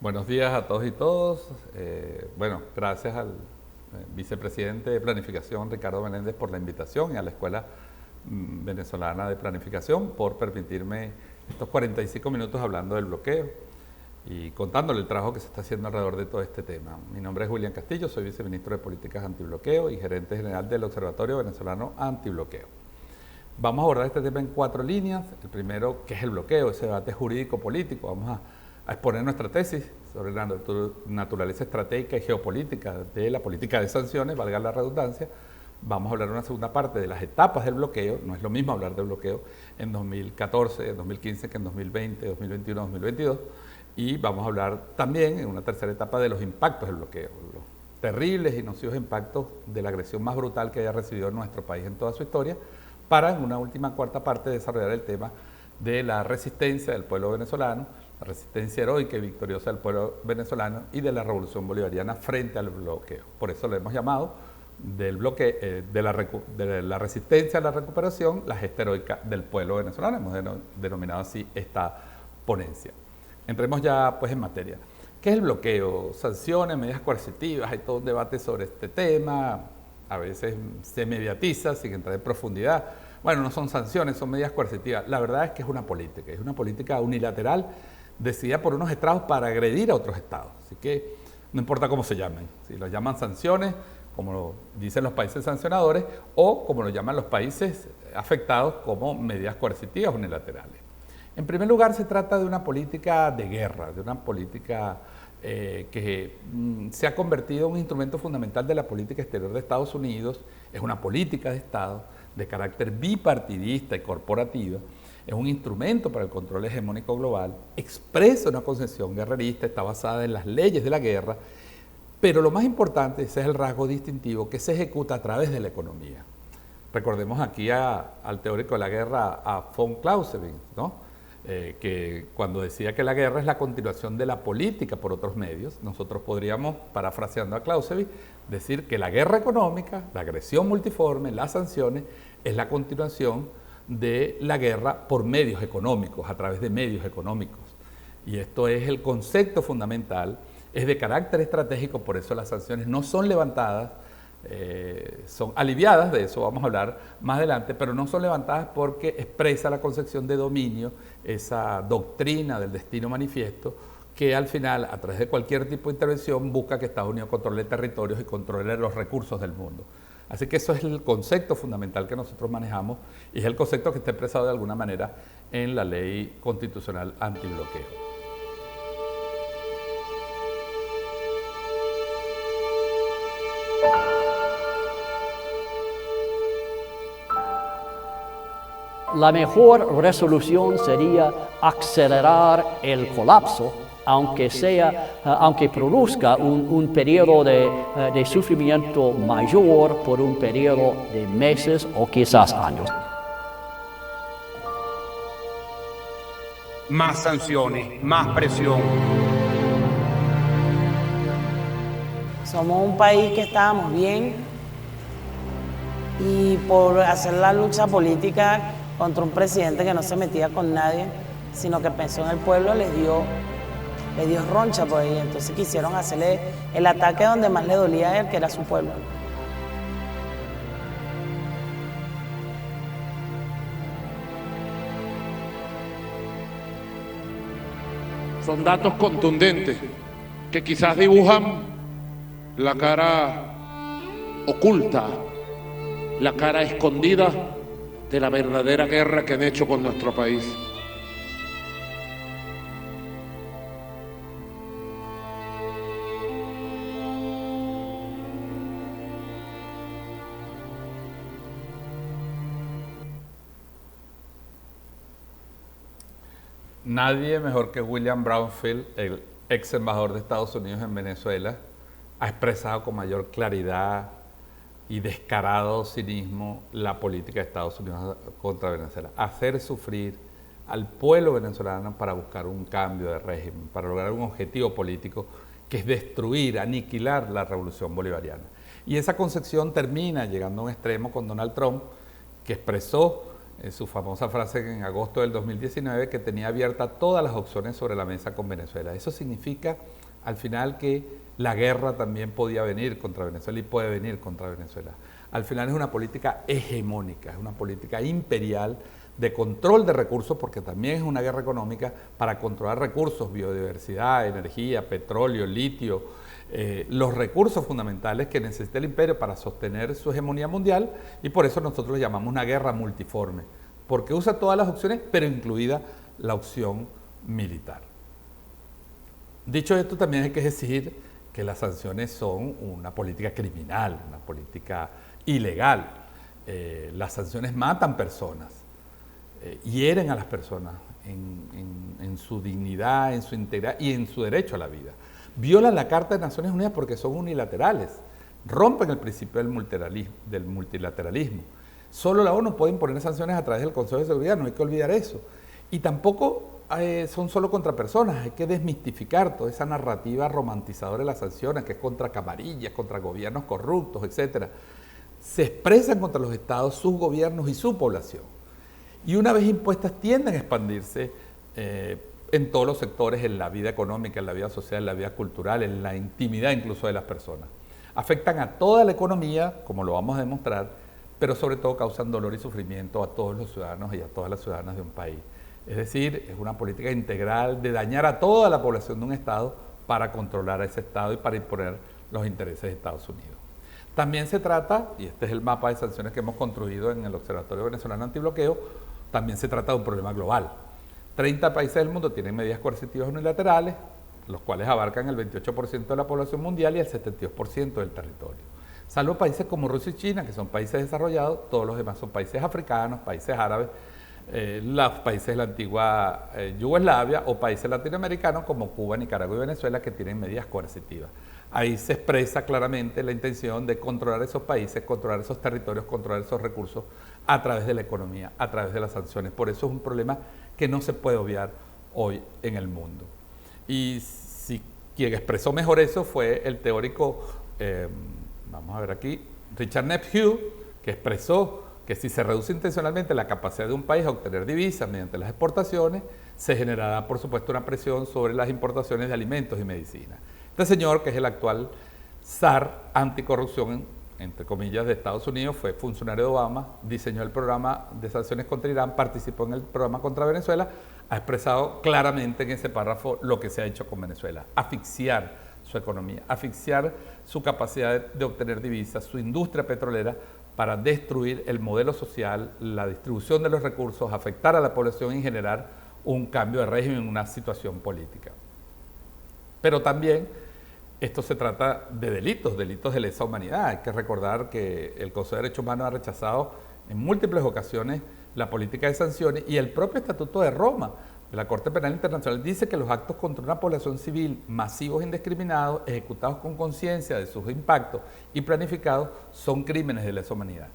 Buenos días a todos y todas. Bueno, gracias al vicepresidente de Planificación, Ricardo Menéndez, por la invitación y a la Escuela Venezolana de Planificación por permitirme estos 45 minutos hablando del bloqueo y contándole el trabajo que se está haciendo alrededor de todo este tema. Mi nombre es William Castillo, soy viceministro de Políticas Antibloqueo y gerente general del Observatorio Venezolano Antibloqueo. Vamos a abordar este tema en 4 líneas. El primero, ¿qué es el bloqueo? Ese debate jurídico-político. Vamos a exponer nuestra tesis sobre la naturaleza estratégica y geopolítica de la política de sanciones, valga la redundancia. Vamos a hablar en una segunda parte de las etapas del bloqueo. No es lo mismo hablar del bloqueo en 2014, en 2015 que en 2020, 2021, 2022. Y vamos a hablar también en una tercera etapa de los impactos del bloqueo, los terribles y nocivos impactos de la agresión más brutal que haya recibido nuestro país en toda su historia, para en una última cuarta parte desarrollar el tema de la resistencia del pueblo venezolano, la resistencia heroica y victoriosa del pueblo venezolano y de la revolución bolivariana frente al bloqueo. Por eso lo hemos llamado del bloqueo, de la resistencia a la recuperación, la gesta heroica del pueblo venezolano. Hemos denominado así esta ponencia. Entremos ya pues en materia. ¿Qué es el bloqueo? Sanciones, medidas coercitivas, hay todo un debate sobre este tema, a veces se mediatiza sin entrar en profundidad. Bueno, no son sanciones, son medidas coercitivas. La verdad es que es una política unilateral decidida por unos estados para agredir a otros estados. Así que no importa cómo se llamen, si los llaman sanciones, como lo dicen los países sancionadores, o como lo llaman los países afectados como medidas coercitivas unilaterales. En primer lugar, se trata de una política de guerra, de una política que se ha convertido en un instrumento fundamental de la política exterior de Estados Unidos. Es una política de Estado de carácter bipartidista y corporativa. Es un instrumento para el control hegemónico global, expresa una concepción guerrerista, está basada en las leyes de la guerra, pero lo más importante, ese es el rasgo distintivo, que se ejecuta a través de la economía. Recordemos aquí al teórico de la guerra, a von Clausewitz, ¿no? Que cuando decía que la guerra es la continuación de la política por otros medios, nosotros podríamos, parafraseando a Clausewitz, decir que la guerra económica, la agresión multiforme, las sanciones, es la continuación de la guerra por medios económicos, a través de medios económicos. Y esto es el concepto fundamental, es de carácter estratégico, por eso las sanciones no son levantadas, son aliviadas, de eso vamos a hablar más adelante, pero no son levantadas porque expresa la concepción de dominio, esa doctrina del destino manifiesto, que al final, a través de cualquier tipo de intervención, busca que Estados Unidos controle territorios y controle los recursos del mundo. Así que eso es el concepto fundamental que nosotros manejamos y es el concepto que está expresado de alguna manera en la ley constitucional antibloqueo. La mejor resolución sería acelerar el colapso, aunque produzca un periodo de sufrimiento mayor por un periodo de meses o quizás años. Más sanciones, más presión. Somos un país que estábamos bien y por hacer la lucha política contra un presidente que no se metía con nadie, sino que pensó en el pueblo, les dio roncha por ahí. Entonces quisieron hacerle el ataque donde más le dolía a él, que era su pueblo. Son datos contundentes que quizás dibujan la cara oculta, la cara escondida de la verdadera guerra que han hecho con nuestro país. Nadie mejor que William Brownfield, el ex embajador de Estados Unidos en Venezuela, ha expresado con mayor claridad y descarado cinismo la política de Estados Unidos contra Venezuela. Hacer sufrir al pueblo venezolano para buscar un cambio de régimen, para lograr un objetivo político que es destruir, aniquilar la revolución bolivariana. Y esa concepción termina llegando a un extremo con Donald Trump, que expresó su famosa frase en agosto del 2019, que tenía abiertas todas las opciones sobre la mesa con Venezuela. Eso significa al final que la guerra también podía venir contra Venezuela y puede venir contra Venezuela. Al final es una política hegemónica, es una política imperial de control de recursos, porque también es una guerra económica para controlar recursos, biodiversidad, energía, petróleo, litio, los recursos fundamentales que necesita el imperio para sostener su hegemonía mundial, y por eso nosotros lo llamamos una guerra multiforme, porque usa todas las opciones, pero incluida la opción militar. Dicho esto, también hay que decir que las sanciones son una política criminal, una política ilegal. Las sanciones matan personas, hieren a las personas en su dignidad, en su integridad y en su derecho a la vida. Violan la Carta de Naciones Unidas porque son unilaterales, rompen el principio del multilateralismo. Solo la ONU puede imponer sanciones a través del Consejo de Seguridad, no hay que olvidar eso. Y tampoco son solo contra personas, hay que desmistificar toda esa narrativa romantizadora de las sanciones, que es contra camarillas, contra gobiernos corruptos, etc. Se expresan contra los estados, sus gobiernos y su población. Y una vez impuestas tienden a expandirse en todos los sectores, en la vida económica, en la vida social, en la vida cultural, en la intimidad incluso de las personas. Afectan a toda la economía, como lo vamos a demostrar, pero sobre todo causan dolor y sufrimiento a todos los ciudadanos y a todas las ciudadanas de un país. Es decir, es una política integral de dañar a toda la población de un Estado para controlar a ese Estado y para imponer los intereses de Estados Unidos. También se trata, y este es el mapa de sanciones que hemos construido en el Observatorio Venezolano Antibloqueo, también se trata de un problema global. 30 países del mundo tienen medidas coercitivas unilaterales, los cuales abarcan el 28% de la población mundial y el 72% del territorio. Salvo países como Rusia y China, que son países desarrollados, todos los demás son países africanos, países árabes, los países de la antigua Yugoslavia o países latinoamericanos como Cuba, Nicaragua y Venezuela, que tienen medidas coercitivas. Ahí se expresa claramente la intención de controlar esos países, controlar esos territorios, controlar esos recursos a través de la economía, a través de las sanciones. Por eso es un problema que no se puede obviar hoy en el mundo. Y si quien expresó mejor eso fue el teórico, vamos a ver aquí, Richard Nephew, que expresó que si se reduce intencionalmente la capacidad de un país a obtener divisas mediante las exportaciones, se generará, por supuesto, una presión sobre las importaciones de alimentos y medicinas. Este señor, que es el actual zar anticorrupción, entre comillas, de Estados Unidos, fue funcionario de Obama, diseñó el programa de sanciones contra Irán, participó en el programa contra Venezuela, ha expresado claramente en ese párrafo lo que se ha hecho con Venezuela: asfixiar su economía, asfixiar su capacidad de obtener divisas, su industria petrolera, para destruir el modelo social, la distribución de los recursos, afectar a la población y generar un cambio de régimen, una situación política. Pero también esto se trata de delitos de lesa humanidad. Hay que recordar que el Consejo de Derechos Humanos ha rechazado en múltiples ocasiones la política de sanciones, y el propio Estatuto de Roma de la Corte Penal Internacional dice que los actos contra una población civil masivos e indiscriminados, ejecutados con conciencia de sus impactos y planificados, son crímenes de lesa humanidad.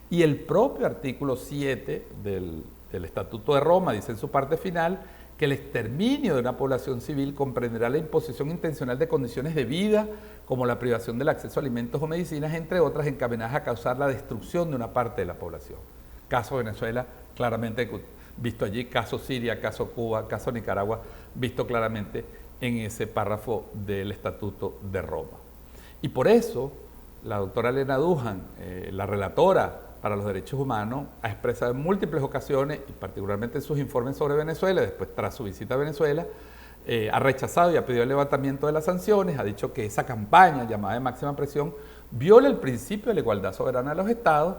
Y el propio artículo 7 del Estatuto de Roma dice en su parte final que el exterminio de una población civil comprenderá la imposición intencional de condiciones de vida, como la privación del acceso a alimentos o medicinas, entre otras, encaminadas a causar la destrucción de una parte de la población. Caso Venezuela, claramente visto allí, caso Siria, caso Cuba, caso Nicaragua, visto claramente en ese párrafo del Estatuto de Roma. Y por eso, la doctora Elena Duján, la relatora para los derechos humanos, ha expresado en múltiples ocasiones, y particularmente en sus informes sobre Venezuela, después tras su visita a Venezuela, ha rechazado y ha pedido el levantamiento de las sanciones, ha dicho que esa campaña llamada de máxima presión viola el principio de la igualdad soberana de los estados,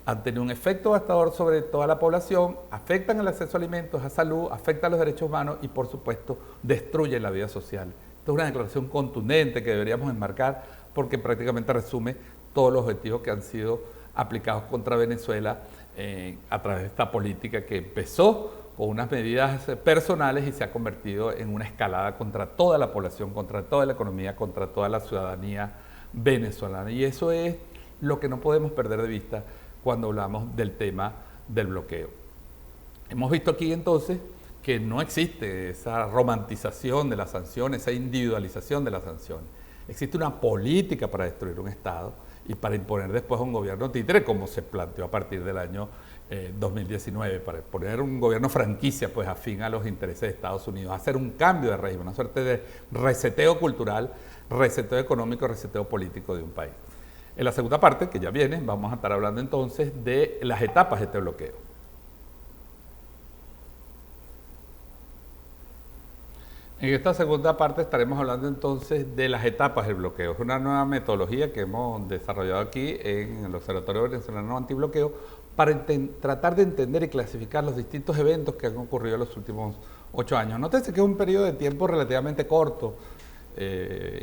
han tenido un efecto devastador sobre toda la población, afectan el acceso a alimentos, a salud, afectan los derechos humanos y, por supuesto, destruyen la vida social. Esta es una declaración contundente que deberíamos enmarcar, porque prácticamente resume todos los objetivos que han sido aplicados contra Venezuela a través de esta política que empezó con unas medidas personales y se ha convertido en una escalada contra toda la población, contra toda la economía, contra toda la ciudadanía venezolana. Y eso es lo que no podemos perder de vista cuando hablamos del tema del bloqueo. Hemos visto aquí entonces que no existe esa romantización de las sanciones, esa individualización de las sanciones. Existe una política para destruir un Estado y para imponer después un gobierno títere, como se planteó a partir del año 2019, para poner un gobierno franquicia, pues afín a los intereses de Estados Unidos, hacer un cambio de régimen, una suerte de reseteo cultural, reseteo económico, reseteo político de un país. En la segunda parte, que ya viene, vamos a estar hablando entonces de las etapas de este bloqueo. En esta segunda parte estaremos hablando entonces de las etapas del bloqueo. Es una nueva metodología que hemos desarrollado aquí en el Observatorio Venezolano Antibloqueo para tratar de entender y clasificar los distintos eventos que han ocurrido en los últimos 8 años. Nótese que es un periodo de tiempo relativamente corto,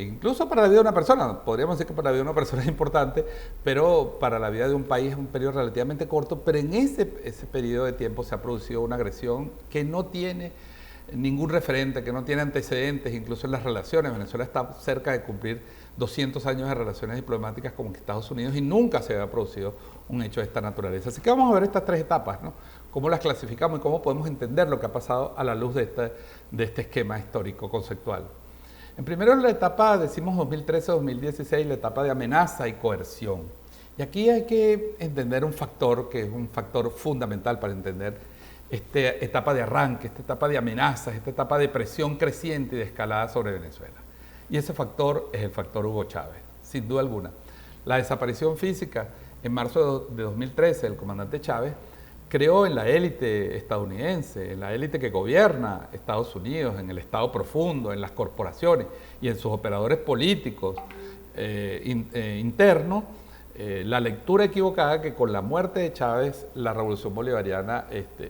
incluso para la vida de una persona. Podríamos decir que para la vida de una persona es importante, pero para la vida de un país es un periodo relativamente corto, pero en ese periodo de tiempo se ha producido una agresión que no tiene ningún referente, que no tiene antecedentes, incluso en las relaciones. Venezuela está cerca de cumplir 200 años de relaciones diplomáticas con Estados Unidos y nunca se había producido un hecho de esta naturaleza. Así que vamos a ver estas 3 etapas, ¿no? Cómo las clasificamos y cómo podemos entender lo que ha pasado a la luz de este esquema histórico conceptual. En primero, la etapa, decimos 2013-2016, la etapa de amenaza y coerción. Y aquí hay que entender un factor que es un factor fundamental para entender esta etapa de arranque, esta etapa de amenazas, esta etapa de presión creciente y de escalada sobre Venezuela. Y ese factor es el factor Hugo Chávez, sin duda alguna. La desaparición física en marzo de 2013 del comandante Chávez creó en la élite estadounidense, en la élite que gobierna Estados Unidos, en el Estado profundo, en las corporaciones y en sus operadores políticos internos, la lectura equivocada que con la muerte de Chávez la revolución bolivariana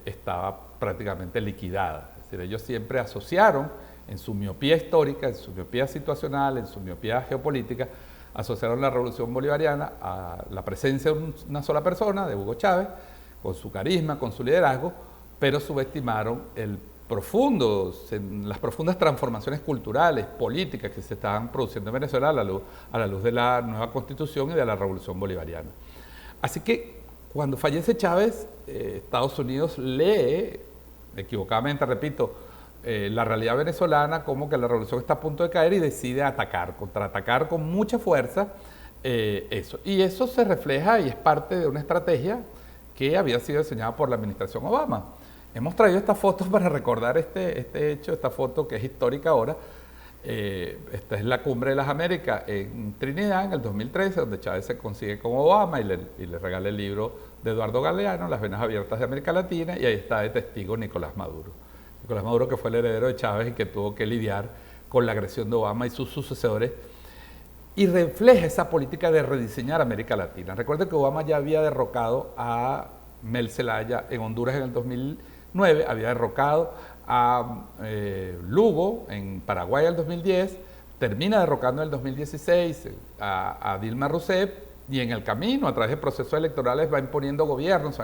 estaba prácticamente liquidada. Es decir, ellos siempre asociaron, en su miopía histórica, en su miopía situacional, en su miopía geopolítica, asociaron la revolución bolivariana a la presencia de una sola persona, de Hugo Chávez, con su carisma, con su liderazgo, pero subestimaron las profundas transformaciones culturales, políticas que se estaban produciendo en Venezuela a la luz de la nueva Constitución y de la Revolución Bolivariana. Así que cuando fallece Chávez, Estados Unidos lee, equivocadamente, repito, la realidad venezolana como que la revolución está a punto de caer y decide contraatacar con mucha fuerza eso. Y eso se refleja y es parte de una estrategia que había sido diseñada por la administración Obama. Hemos traído estas fotos para recordar este hecho, esta foto que es histórica ahora. Esta es la Cumbre de las Américas en Trinidad en el 2013, donde Chávez se consigue con Obama y le regala el libro de Eduardo Galeano, Las venas abiertas de América Latina, y ahí está de testigo Nicolás Maduro. Nicolás Maduro, que fue el heredero de Chávez y que tuvo que lidiar con la agresión de Obama y sus sucesores, y refleja esa política de rediseñar América Latina. Recuerden que Obama ya había derrocado a Mel Zelaya en Honduras en el 2009, había derrocado a Lugo en Paraguay en el 2010, termina derrocando en el 2016 a Dilma Rousseff, y en el camino, a través de procesos electorales, van imponiendo gobiernos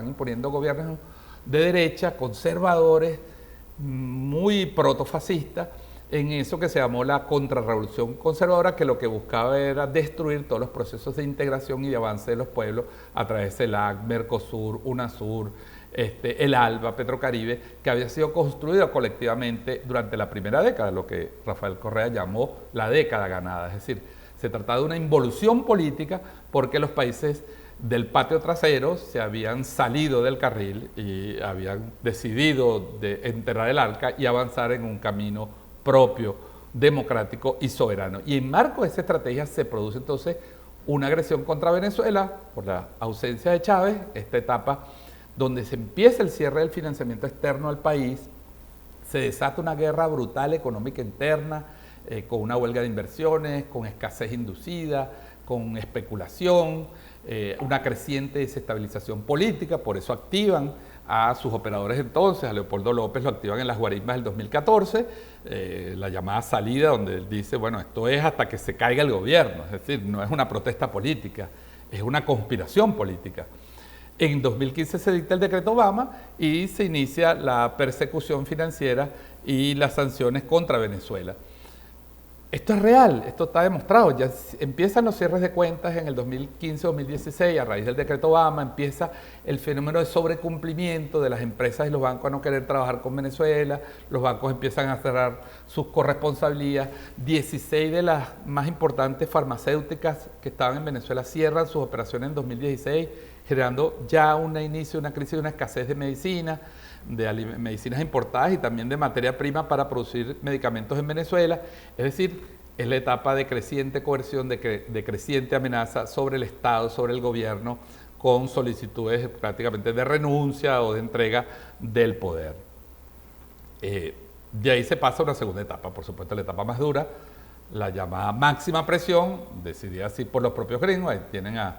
de derecha, conservadores, muy protofascistas, en eso que se llamó la contrarrevolución conservadora, que lo que buscaba era destruir todos los procesos de integración y de avance de los pueblos a través del CELAC, Mercosur, UNASUR, el ALBA, Petrocaribe, que había sido construido colectivamente durante la primera década, lo que Rafael Correa llamó la década ganada. Es decir, se trataba de una involución política porque los países del patio trasero se habían salido del carril y habían decidido de enterrar el arca y avanzar en un camino propio, democrático y soberano. Y en marco de esa estrategia se produce entonces una agresión contra Venezuela por la ausencia de Chávez, esta etapa donde se empieza el cierre del financiamiento externo al país, se desata una guerra brutal económica interna, con una huelga de inversiones, con escasez inducida, con especulación, una creciente desestabilización política, por eso activan a sus operadores entonces, a Leopoldo López lo activan en las guarismas del 2014, la llamada salida donde él dice, bueno, esto es hasta que se caiga el gobierno, es decir, no es una protesta política, es una conspiración política. En 2015 se dicta el decreto Obama y se inicia la persecución financiera y las sanciones contra Venezuela. Esto es real, esto está demostrado, ya empiezan los cierres de cuentas en el 2015-2016, a raíz del decreto Obama empieza el fenómeno de sobrecumplimiento de las empresas y los bancos a no querer trabajar con Venezuela, los bancos empiezan a cerrar sus corresponsabilidades, 16 de las más importantes farmacéuticas que estaban en Venezuela cierran sus operaciones en 2016 generando ya un inicio de una crisis de una escasez de medicinas, de medicinas importadas y también de materia prima para producir medicamentos en Venezuela. Es decir, es la etapa de creciente coerción, de creciente amenaza sobre el Estado, sobre el gobierno, con solicitudes prácticamente de renuncia o de entrega del poder. De ahí se pasa a una segunda etapa, por supuesto la etapa más dura, la llamada máxima presión, decidida así por los propios gringos. Ahí tienen a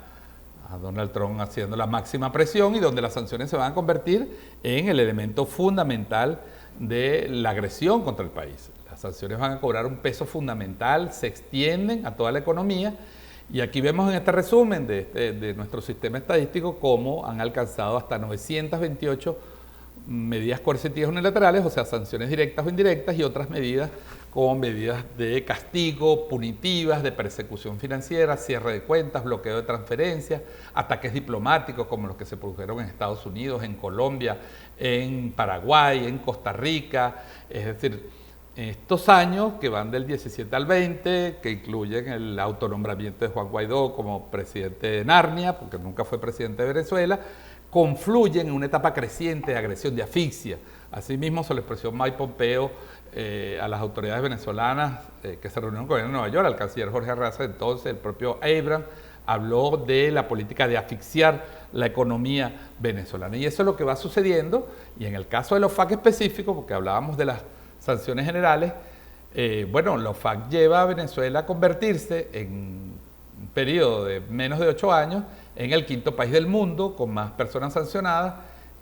Donald Trump haciendo la máxima presión y donde las sanciones se van a convertir en el elemento fundamental de la agresión contra el país. Las sanciones van a cobrar un peso fundamental, se extienden a toda la economía y aquí vemos en este resumen de nuestro sistema estadístico cómo han alcanzado hasta 928 medidas coercitivas unilaterales, o sea, sanciones directas o indirectas y otras medidas como medidas de castigo, punitivas, de persecución financiera, cierre de cuentas, bloqueo de transferencias, ataques diplomáticos como los que se produjeron en Estados Unidos, en Colombia, en Paraguay, en Costa Rica. Es decir, estos años que van del 17 al 20, que incluyen el autonombramiento de Juan Guaidó como presidente de Narnia, porque nunca fue presidente de Venezuela, confluyen en una etapa creciente de agresión, de asfixia. Asimismo, se lo expresó Mike Pompeo a las autoridades venezolanas que se reunieron con él en Nueva York, al canciller Jorge Arraza, entonces el propio Abraham habló de la política de asfixiar la economía venezolana. Y eso es lo que va sucediendo, y en el caso de la OFAC específico, porque hablábamos de las sanciones generales, bueno, la OFAC lleva a Venezuela a convertirse en un periodo de menos de 8 años en el 5º país del mundo con más personas sancionadas,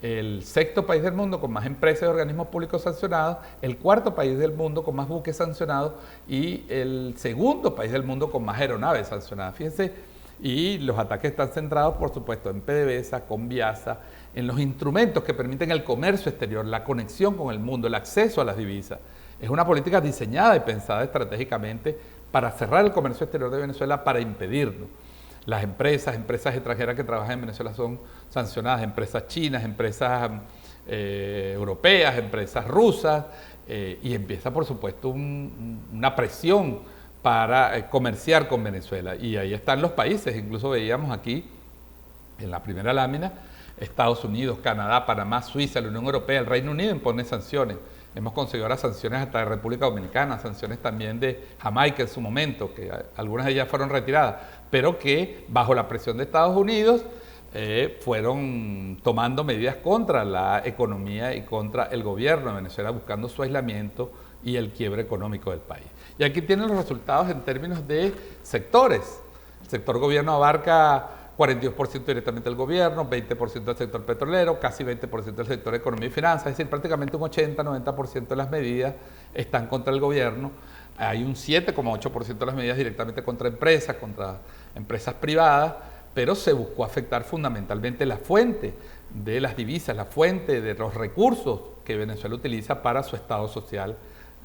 el 6º país del mundo con más empresas y organismos públicos sancionados, el 4º país del mundo con más buques sancionados y el 2º país del mundo con más aeronaves sancionadas. Fíjense, y los ataques están centrados, por supuesto, en PDVSA, Conviasa, en los instrumentos que permiten el comercio exterior, la conexión con el mundo, el acceso a las divisas. Es una política diseñada y pensada estratégicamente para cerrar el comercio exterior de Venezuela, para impedirlo. Las empresas extranjeras que trabajan en Venezuela son sancionadas, empresas chinas, empresas europeas, empresas rusas, y empieza, por supuesto, una presión para comerciar con Venezuela. Y ahí están los países, incluso veíamos aquí, en la primera lámina, Estados Unidos, Canadá, Panamá, Suiza, la Unión Europea, el Reino Unido impone sanciones. Hemos conseguido ahora sanciones hasta de República Dominicana, sanciones también de Jamaica en su momento, que algunas de ellas fueron retiradas, pero que bajo la presión de Estados Unidos fueron tomando medidas contra la economía y contra el gobierno de Venezuela, buscando su aislamiento y el quiebre económico del país. Y aquí tienen los resultados en términos de sectores. El sector gobierno abarca 42% directamente del gobierno, 20% del sector petrolero, casi 20% del sector economía y finanzas, es decir, prácticamente un 80-90% de las medidas están contra el gobierno. Hay un 7,8% de las medidas directamente contra empresas privadas, pero se buscó afectar fundamentalmente la fuente de las divisas, la fuente de los recursos que Venezuela utiliza para su Estado social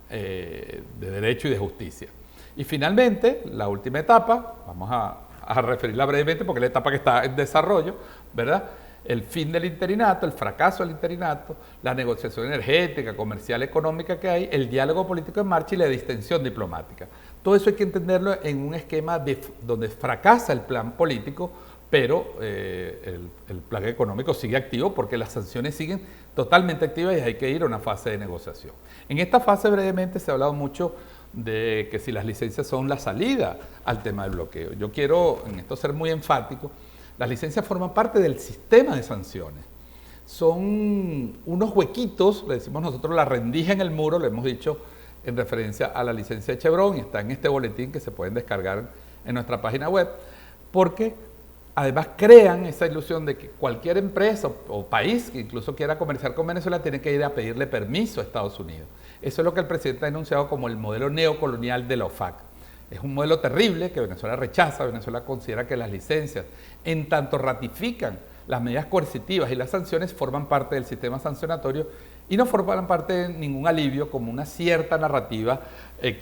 de derecho y de justicia. Y finalmente, la última etapa, vamos a referirla brevemente porque es la etapa que está en desarrollo, ¿verdad? El fin del interinato, el fracaso del interinato, la negociación energética, comercial, económica que hay, el diálogo político en marcha y la distensión diplomática. Todo eso hay que entenderlo en un esquema donde fracasa el plan político, pero el plan económico sigue activo porque las sanciones siguen totalmente activas y hay que ir a una fase de negociación. En esta fase brevemente se ha hablado mucho de que si las licencias son la salida al tema del bloqueo. Yo quiero en esto ser muy enfático. Las licencias forman parte del sistema de sanciones. Son unos huequitos, le decimos nosotros la rendija en el muro, lo hemos dicho en referencia a la licencia de Chevron, y está en este boletín que se pueden descargar en nuestra página web, porque además crean esa ilusión de que cualquier empresa o país que incluso quiera comerciar con Venezuela tiene que ir a pedirle permiso a Estados Unidos. Eso es lo que el presidente ha denunciado como el modelo neocolonial de la OFAC. Es un modelo terrible que Venezuela rechaza. Venezuela considera que las licencias, en tanto ratifican las medidas coercitivas y las sanciones, forman parte del sistema sancionatorio y no forman parte de ningún alivio, como una cierta narrativa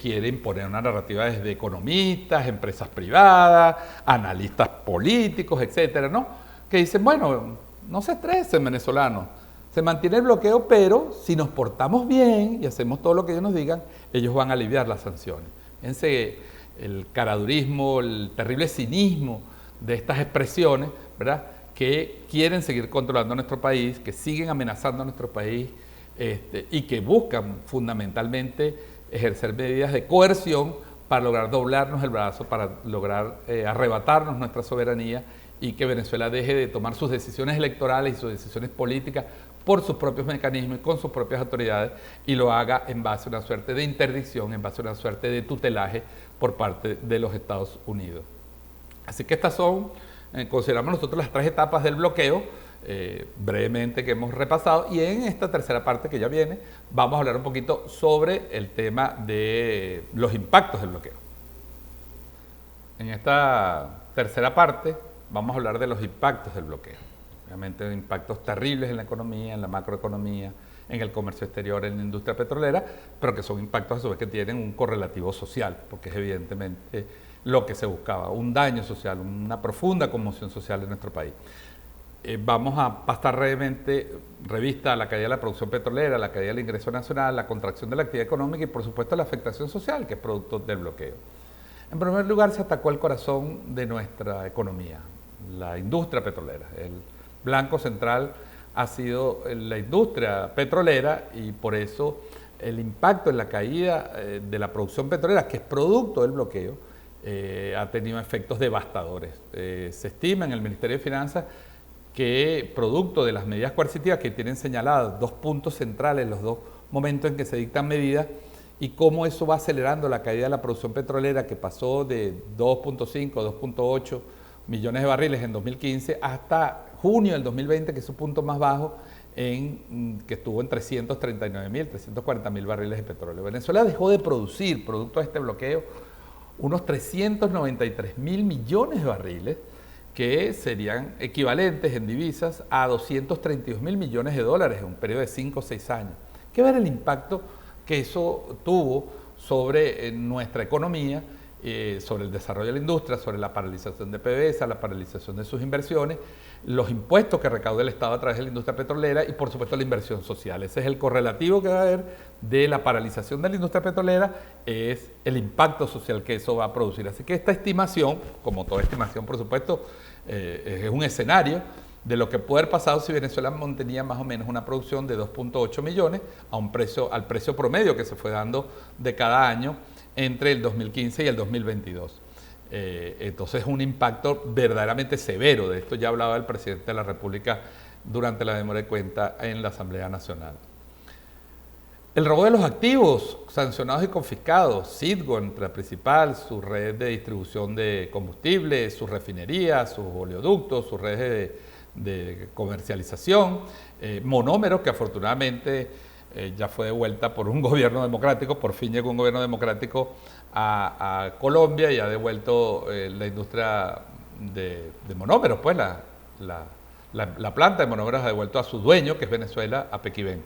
quiere imponer, una narrativa desde economistas, empresas privadas, analistas políticos, etcétera, ¿no? Que dicen, bueno, no se estresen venezolanos, se mantiene el bloqueo, pero si nos portamos bien y hacemos todo lo que ellos nos digan, ellos van a aliviar las sanciones. Fíjense el caradurismo, el terrible cinismo de estas expresiones, ¿verdad?, que quieren seguir controlando nuestro país, que siguen amenazando a nuestro país y que buscan fundamentalmente ejercer medidas de coerción para lograr doblarnos el brazo, para lograr arrebatarnos nuestra soberanía y que Venezuela deje de tomar sus decisiones electorales y sus decisiones políticas por sus propios mecanismos y con sus propias autoridades y lo haga en base a una suerte de interdicción, en base a una suerte de tutelaje por parte de los Estados Unidos. Así que estas son, consideramos nosotros, las 3 etapas del bloqueo, brevemente que hemos repasado, y en esta tercera parte que ya viene vamos a hablar un poquito sobre el tema de los impactos del bloqueo. En esta tercera parte vamos a hablar de los impactos del bloqueo. Obviamente impactos terribles en la economía, en la macroeconomía, en el comercio exterior, en la industria petrolera, pero que son impactos a su vez que tienen un correlativo social, porque es evidentemente lo que se buscaba, un daño social, una profunda conmoción social en nuestro país. Vamos a pasar brevemente revista a la caída de la producción petrolera, la caída del ingreso nacional, la contracción de la actividad económica y por supuesto la afectación social que es producto del bloqueo. En primer lugar se atacó el corazón de nuestra economía, la industria petrolera. El blanco central ha sido la industria petrolera y por eso el impacto en la caída de la producción petrolera, que es producto del bloqueo, ha tenido efectos devastadores. Se estima en el Ministerio de Finanzas que producto de las medidas coercitivas que tienen señaladas 2 puntos centrales, los 2 momentos en que se dictan medidas, y cómo eso va acelerando la caída de la producción petrolera que pasó de 2.5, 2.8 millones de barriles en 2015 hasta junio del 2020, que es su punto más bajo, que estuvo en 339.000, 340.000 barriles de petróleo. Venezuela dejó de producir, producto de este bloqueo, unos 393.000 millones de barriles, que serían equivalentes en divisas a 232.000 millones de dólares en un periodo de 5 o 6 años. Hay que ver el impacto que eso tuvo sobre nuestra economía, sobre el desarrollo de la industria, sobre la paralización de PDVSA, la paralización de sus inversiones, los impuestos que recauda el Estado a través de la industria petrolera y por supuesto la inversión social. Ese es el correlativo que va a haber de la paralización de la industria petrolera, es el impacto social que eso va a producir. Así que esta estimación, como toda estimación por supuesto, es un escenario de lo que puede haber pasado si Venezuela mantenía más o menos una producción de 2.8 millones al precio promedio que se fue dando de cada año entre el 2015 y el 2022. Entonces es un impacto verdaderamente severo. De esto ya hablaba el presidente de la República durante la demora de cuenta en la Asamblea Nacional. El robo de los activos sancionados y confiscados, Citgo, la principal, su red de distribución de combustible, sus refinerías, sus oleoductos, sus redes de comercialización, Monómeros, que afortunadamente ya fue devuelta por un gobierno democrático, por fin llegó un gobierno democrático a Colombia y ha devuelto la industria de monómeros, pues la planta de monómeros ha devuelto a su dueño, que es Venezuela, a Pequibén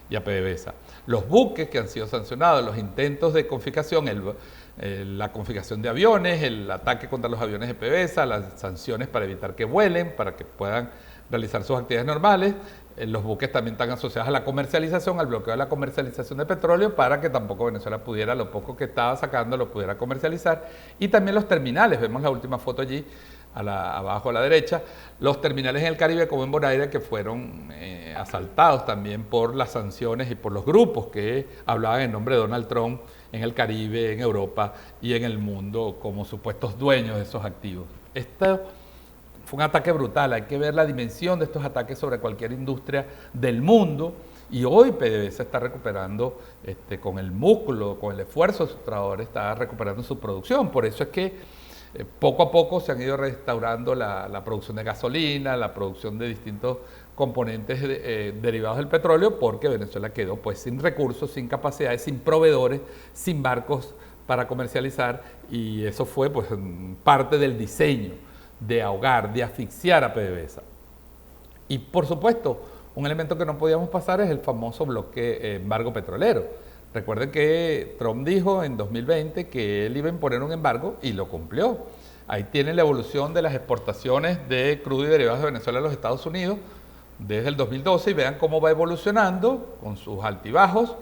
y a PDVSA. Los buques que han sido sancionados, los intentos de confiscación, la confiscación de aviones, el ataque contra los aviones de PDVSA, las sanciones para evitar que vuelen, para que puedan realizar sus actividades normales. Los buques también están asociados a la comercialización, al bloqueo de la comercialización de petróleo para que tampoco Venezuela pudiera, lo poco que estaba sacando, lo pudiera comercializar. Y también los terminales, vemos la última foto allí, abajo a la derecha, los terminales en el Caribe como en Bonaire que fueron asaltados también por las sanciones y por los grupos que hablaban en nombre de Donald Trump en el Caribe, en Europa y en el mundo como supuestos dueños de esos activos. Esto fue un ataque brutal, hay que ver la dimensión de estos ataques sobre cualquier industria del mundo y hoy PDVSA está recuperando con el músculo, con el esfuerzo de sus trabajadores, está recuperando su producción. Por eso es que poco a poco se han ido restaurando la producción de gasolina, la producción de distintos componentes derivados del petróleo, porque Venezuela quedó pues sin recursos, sin capacidades, sin proveedores, sin barcos para comercializar y eso fue pues parte del diseño de ahogar, de asfixiar a PDVSA. Y por supuesto, un elemento que no podíamos pasar es el famoso embargo petrolero. Recuerden que Trump dijo en 2020 que él iba a imponer un embargo y lo cumplió. Ahí tienen la evolución de las exportaciones de crudo y derivados de Venezuela a los Estados Unidos desde el 2012 y vean cómo va evolucionando con sus altibajos.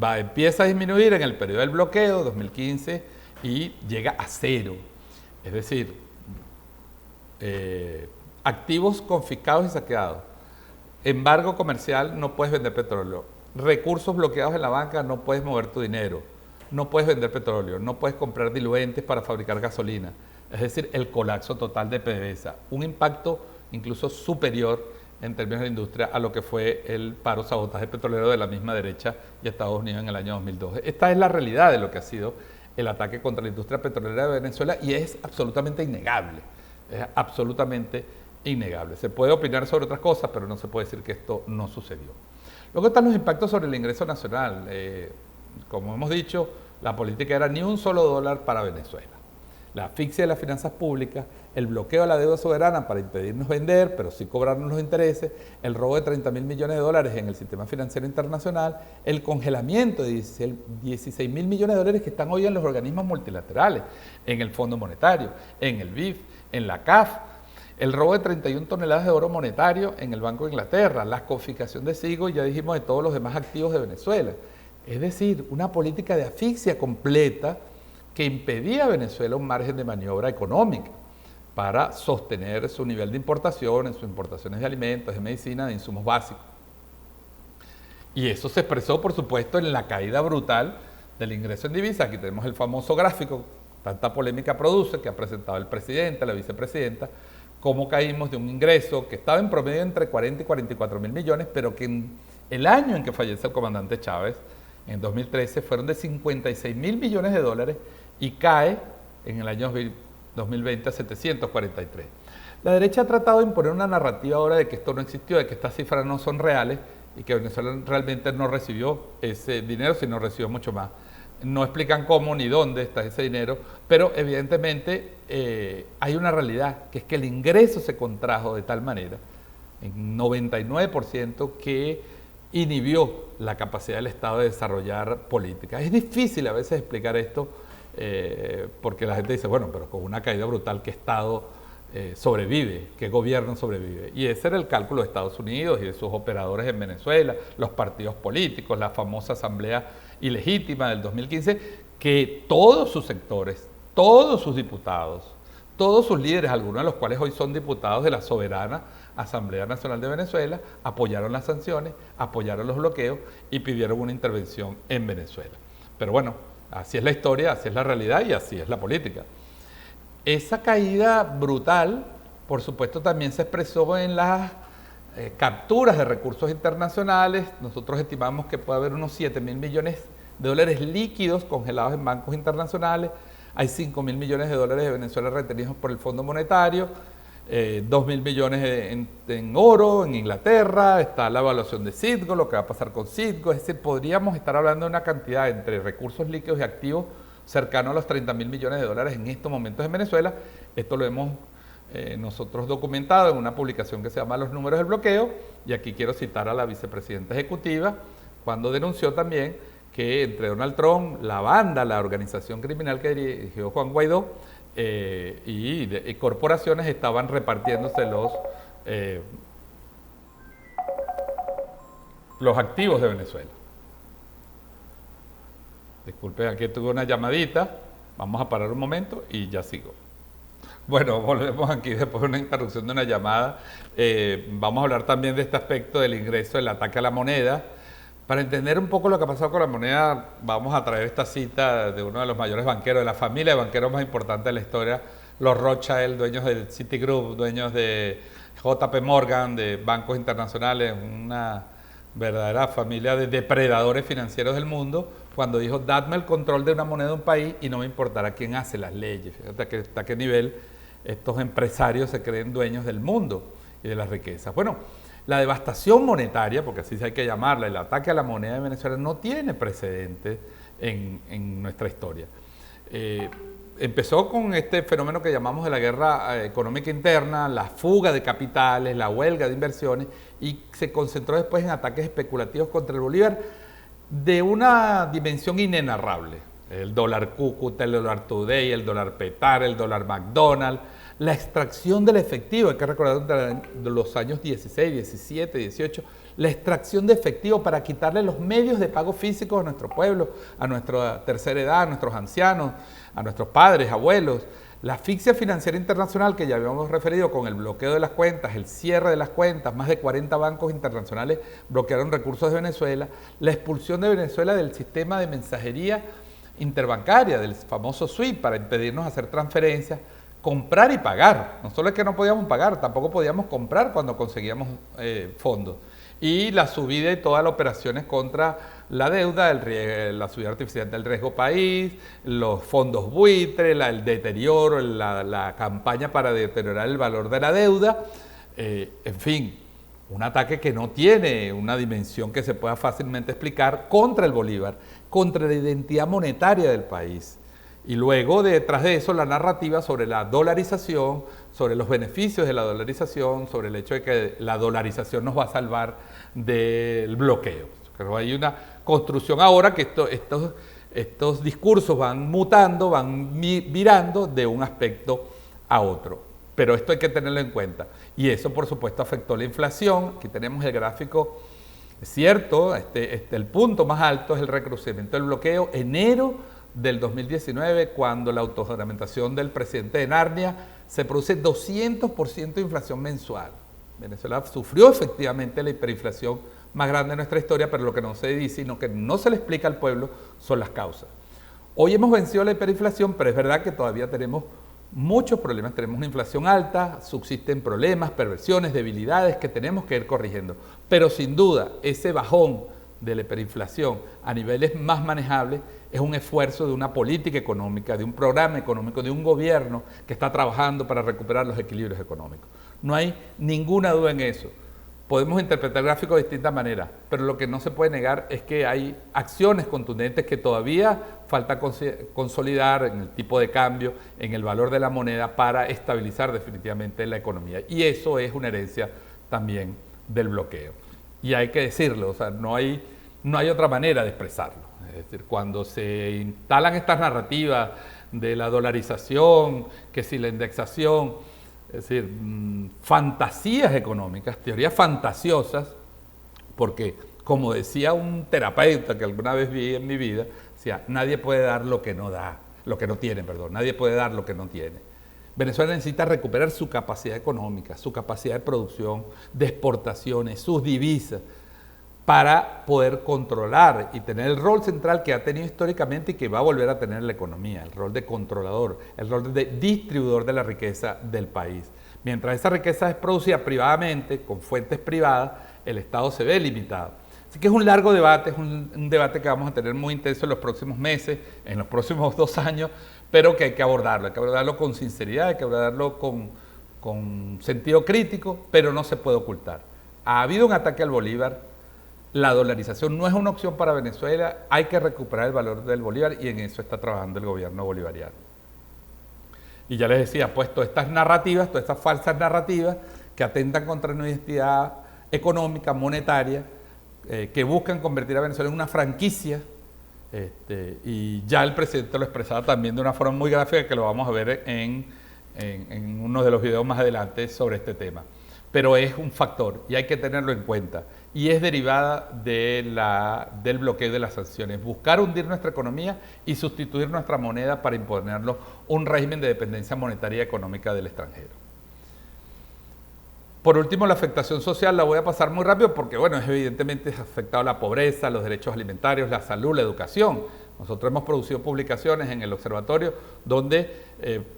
Empieza a disminuir en el periodo del bloqueo, 2015, y llega a cero. Es decir, activos confiscados y saqueados, embargo comercial, no puedes vender petróleo, recursos bloqueados en la banca, no puedes mover tu dinero, no puedes vender petróleo, no puedes comprar diluentes para fabricar gasolina. Es decir, el colapso total de PDVSA, un impacto incluso superior en términos de industria a lo que fue el paro sabotaje petrolero de la misma derecha y Estados Unidos en el año 2012. Esta es la realidad de lo que ha sido el ataque contra la industria petrolera de Venezuela y es absolutamente innegable, es absolutamente innegable. Se puede opinar sobre otras cosas, pero no se puede decir que esto no sucedió. Luego están los impactos sobre el ingreso nacional. Como hemos dicho, la política era ni un solo dólar para Venezuela. La asfixia de las finanzas públicas, el bloqueo de la deuda soberana para impedirnos vender, pero sí cobrarnos los intereses, el robo de 30.000 millones de dólares en el sistema financiero internacional, el congelamiento de 16.000 millones de dólares que están hoy en los organismos multilaterales, en el Fondo Monetario, en el BIF, en la CAF, el robo de 31 toneladas de oro monetario en el Banco de Inglaterra, la confiscación de SIGO y ya dijimos de todos los demás activos de Venezuela. Es decir, una política de asfixia completa que impedía a Venezuela un margen de maniobra económica para sostener su nivel de importaciones, sus importaciones de alimentos, de medicina, de insumos básicos. Y eso se expresó, por supuesto, en la caída brutal del ingreso en divisa. Aquí tenemos el famoso gráfico, tanta polémica produce, que ha presentado el presidente, la vicepresidenta, cómo caímos de un ingreso que estaba en promedio entre 40 y 44 mil millones, pero que en el año en que fallece el comandante Chávez, en 2013, fueron de 56 mil millones de dólares y cae en el año 2020 a 743. La derecha ha tratado de imponer una narrativa ahora de que esto no existió, de que estas cifras no son reales y que Venezuela realmente no recibió ese dinero, sino recibió mucho más. No explican cómo ni dónde está ese dinero, pero evidentemente hay una realidad, que es que el ingreso se contrajo de tal manera, en 99%, que inhibió la capacidad del Estado de desarrollar políticas. Es difícil a veces explicar esto, porque la gente dice, bueno, pero con una caída brutal, ¿qué Estado sobrevive? ¿Qué gobierno sobrevive? Y ese era el cálculo de Estados Unidos y de sus operadores en Venezuela, los partidos políticos, la famosa asamblea ilegítima del 2015, que todos sus sectores, todos sus diputados, todos sus líderes, algunos de los cuales hoy son diputados de la soberana Asamblea Nacional de Venezuela, apoyaron las sanciones, apoyaron los bloqueos y pidieron una intervención en Venezuela. Pero bueno, así es la historia, así es la realidad y así es la política. Esa caída brutal, por supuesto, también se expresó en las capturas de recursos internacionales. Nosotros estimamos que puede haber unos 7 mil millones de dólares líquidos congelados en bancos internacionales. Hay 5 mil millones de dólares de Venezuela retenidos por el Fondo Monetario, 2 mil millones en oro en Inglaterra, está la evaluación de Citgo, lo que va a pasar con Citgo. Es decir, podríamos estar hablando de una cantidad entre recursos líquidos y activos cercano a los 30 mil millones de dólares en estos momentos en Venezuela. Esto lo hemos nosotros documentado en una publicación que se llama Los números del bloqueo, y aquí quiero citar a la vicepresidenta ejecutiva cuando denunció también que entre Donald Trump, la banda, la organización criminal que dirigió Juan Guaidó y corporaciones estaban repartiéndose los activos de Venezuela. Disculpen, aquí tuve una llamadita, vamos a parar un momento y ya sigo. Bueno, volvemos aquí después de una interrupción de una llamada. Vamos a hablar también de este aspecto del ingreso, del ataque a la moneda. Para entender un poco lo que ha pasado con la moneda, vamos a traer esta cita de uno de los mayores banqueros, de la familia de banqueros más importantes de la historia, los Rothschild, dueños del Citigroup, dueños de JP Morgan, de bancos internacionales, una verdadera familia de depredadores financieros del mundo, cuando dijo, dadme el control de una moneda de un país y no me importará quién hace las leyes. Fíjate hasta qué nivel estos empresarios se creen dueños del mundo y de las riquezas. Bueno, la devastación monetaria, porque así hay que llamarla, el ataque a la moneda de Venezuela no tiene precedentes en nuestra historia. Empezó con este fenómeno que llamamos de la guerra económica interna, la fuga de capitales, la huelga de inversiones, y se concentró después en ataques especulativos contra el bolívar de una dimensión inenarrable. El dólar Cúcuta, el dólar Today, el dólar Petar, el dólar McDonald's, la extracción del efectivo, hay que recordar de los años 16, 17, 18, la extracción de efectivo para quitarle los medios de pago físicos a nuestro pueblo, a nuestra tercera edad, a nuestros ancianos, a nuestros padres, abuelos, La asfixia financiera internacional que ya habíamos referido con el bloqueo de las cuentas, el cierre de las cuentas, más de 40 bancos internacionales bloquearon recursos de Venezuela, la expulsión de Venezuela del sistema de mensajería interbancaria, del famoso SWIFT, para impedirnos hacer transferencias, comprar y pagar. No solo es que no podíamos pagar, tampoco podíamos comprar cuando conseguíamos fondos. Y la subida y todas las operaciones contra la deuda, la subida artificial del riesgo país, los fondos buitre, el deterioro, la campaña para deteriorar el valor de la deuda, en fin, un ataque que no tiene una dimensión que se pueda fácilmente explicar contra el Bolívar, contra la identidad monetaria del país. Y luego, detrás de eso, la narrativa sobre la dolarización, sobre los beneficios de la dolarización, sobre el hecho de que la dolarización nos va a salvar del bloqueo. Pero hay una construcción ahora que estos discursos van mutando, van virando de un aspecto a otro. Pero esto hay que tenerlo en cuenta. Y eso, por supuesto, afectó la inflación. Aquí tenemos el gráfico, es cierto, el punto más alto es el recrudecimiento del bloqueo. Enero del 2019, cuando la autojuramentación del presidente de Narnia, se produce 200% de inflación mensual. Venezuela sufrió efectivamente la hiperinflación más grande de nuestra historia, pero lo que no se dice, sino que no se le explica al pueblo, son las causas. Hoy hemos vencido la hiperinflación, pero es verdad que todavía tenemos muchos problemas. Tenemos una inflación alta, subsisten problemas, perversiones, debilidades que tenemos que ir corrigiendo. Pero sin duda, ese bajón de la hiperinflación a niveles más manejables es un esfuerzo de una política económica, de un programa económico, de un gobierno que está trabajando para recuperar los equilibrios económicos. No hay ninguna duda en eso. Podemos interpretar el gráfico de distintas maneras, pero lo que no se puede negar es que hay acciones contundentes que todavía falta consolidar en el tipo de cambio, en el valor de la moneda para estabilizar definitivamente la economía. Y eso es una herencia también del bloqueo. Y hay que decirlo, o sea, no hay otra manera de expresarlo. Es decir, cuando se instalan estas narrativas de la dolarización, que si la indexación, es decir, fantasías económicas, teorías fantasiosas, porque como decía un terapeuta que alguna vez vi en mi vida, decía, nadie puede dar lo que no tiene, nadie puede dar lo que no tiene. Venezuela necesita recuperar su capacidad económica, su capacidad de producción, de exportaciones, sus divisas, para poder controlar y tener el rol central que ha tenido históricamente y que va a volver a tener la economía, el rol de controlador, el rol de distribuidor de la riqueza del país. Mientras esa riqueza es producida privadamente, con fuentes privadas, el Estado se ve limitado. Así que es un largo debate, es un debate que vamos a tener muy intenso en los próximos meses, en los próximos 2 años, pero que hay que abordarlo con sinceridad, hay que abordarlo con sentido crítico, pero no se puede ocultar. Ha habido un ataque al Bolívar. La dolarización no es una opción para Venezuela, hay que recuperar el valor del Bolívar y en eso está trabajando el gobierno bolivariano. Y ya les decía, pues todas estas narrativas, todas estas falsas narrativas que atentan contra una identidad económica, monetaria, que buscan convertir a Venezuela en una franquicia, y ya el presidente lo expresaba también de una forma muy gráfica que lo vamos a ver en uno de los videos más adelante sobre este tema. Pero es un factor y hay que tenerlo en cuenta. Y es derivada del bloqueo de las sanciones. Buscar hundir nuestra economía y sustituir nuestra moneda para imponernos un régimen de dependencia monetaria y económica del extranjero. Por último, la afectación social la voy a pasar muy rápido porque, bueno, evidentemente ha afectado la pobreza, los derechos alimentarios, la salud, la educación. Nosotros hemos producido publicaciones en el observatorio donde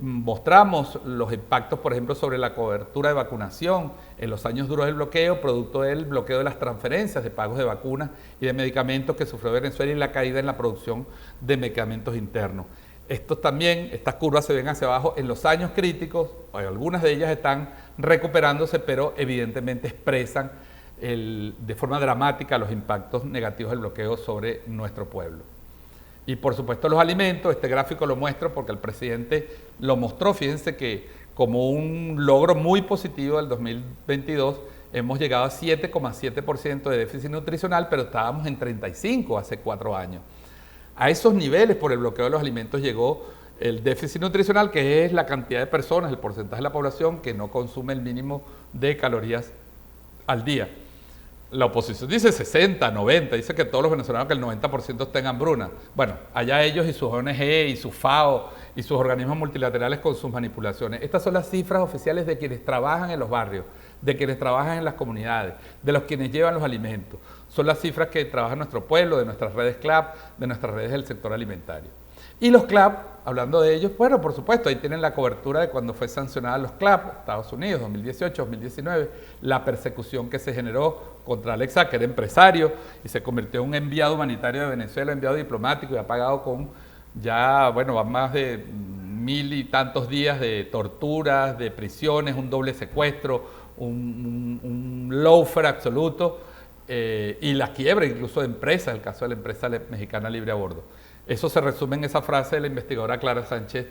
mostramos los impactos, por ejemplo, sobre la cobertura de vacunación en los años duros del bloqueo, producto del bloqueo de las transferencias de pagos de vacunas y de medicamentos que sufrió Venezuela y la caída en la producción de medicamentos internos. Estas curvas se ven hacia abajo en los años críticos, algunas de ellas están recuperándose, pero evidentemente expresan de forma dramática los impactos negativos del bloqueo sobre nuestro pueblo. Y por supuesto los alimentos, este gráfico lo muestro porque el presidente lo mostró, fíjense que como un logro muy positivo del 2022, hemos llegado a 7,7% de déficit nutricional, pero estábamos en 35 hace 4 años. A esos niveles por el bloqueo de los alimentos llegó el déficit nutricional, que es la cantidad de personas, el porcentaje de la población que no consume el mínimo de calorías al día. la oposición dice 60, 90, dice que todos los venezolanos, que el 90% estén en hambruna. Bueno, allá ellos y sus ONG y sus FAO y sus organismos multilaterales con sus manipulaciones. Estas son las cifras oficiales de quienes trabajan en los barrios, de quienes trabajan en las comunidades, de los quienes llevan los alimentos. Son las cifras que trabaja nuestro pueblo, de nuestras redes CLAP, de nuestras redes del sector alimentario. Y los CLAP, hablando de ellos, bueno, por supuesto, ahí tienen la cobertura de cuando fue sancionada los CLAP, Estados Unidos, 2018, 2019, la persecución que se generó contra Alex Sacker, empresario, y se convirtió en un enviado humanitario de Venezuela, enviado diplomático, y ha pagado con ya, bueno, van más de 1000 y tantos días de torturas, de prisiones, un doble secuestro, un lawfare absoluto, y la quiebra incluso de empresas, el caso de la empresa mexicana Libre a Bordo. Eso se resume en esa frase de la investigadora Clara Sánchez: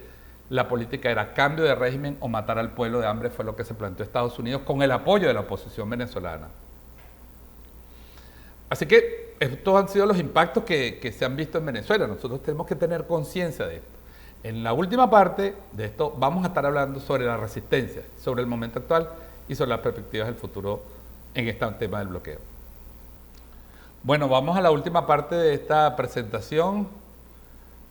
la política era cambio de régimen o matar al pueblo de hambre, fue lo que se planteó Estados Unidos con el apoyo de la oposición venezolana. Así que estos han sido los impactos que se han visto en Venezuela. Nosotros tenemos que tener conciencia de esto. En la última parte de esto vamos a estar hablando sobre la resistencia, sobre el momento actual y sobre las perspectivas del futuro en este tema del bloqueo. Bueno, vamos a la última parte de esta presentación: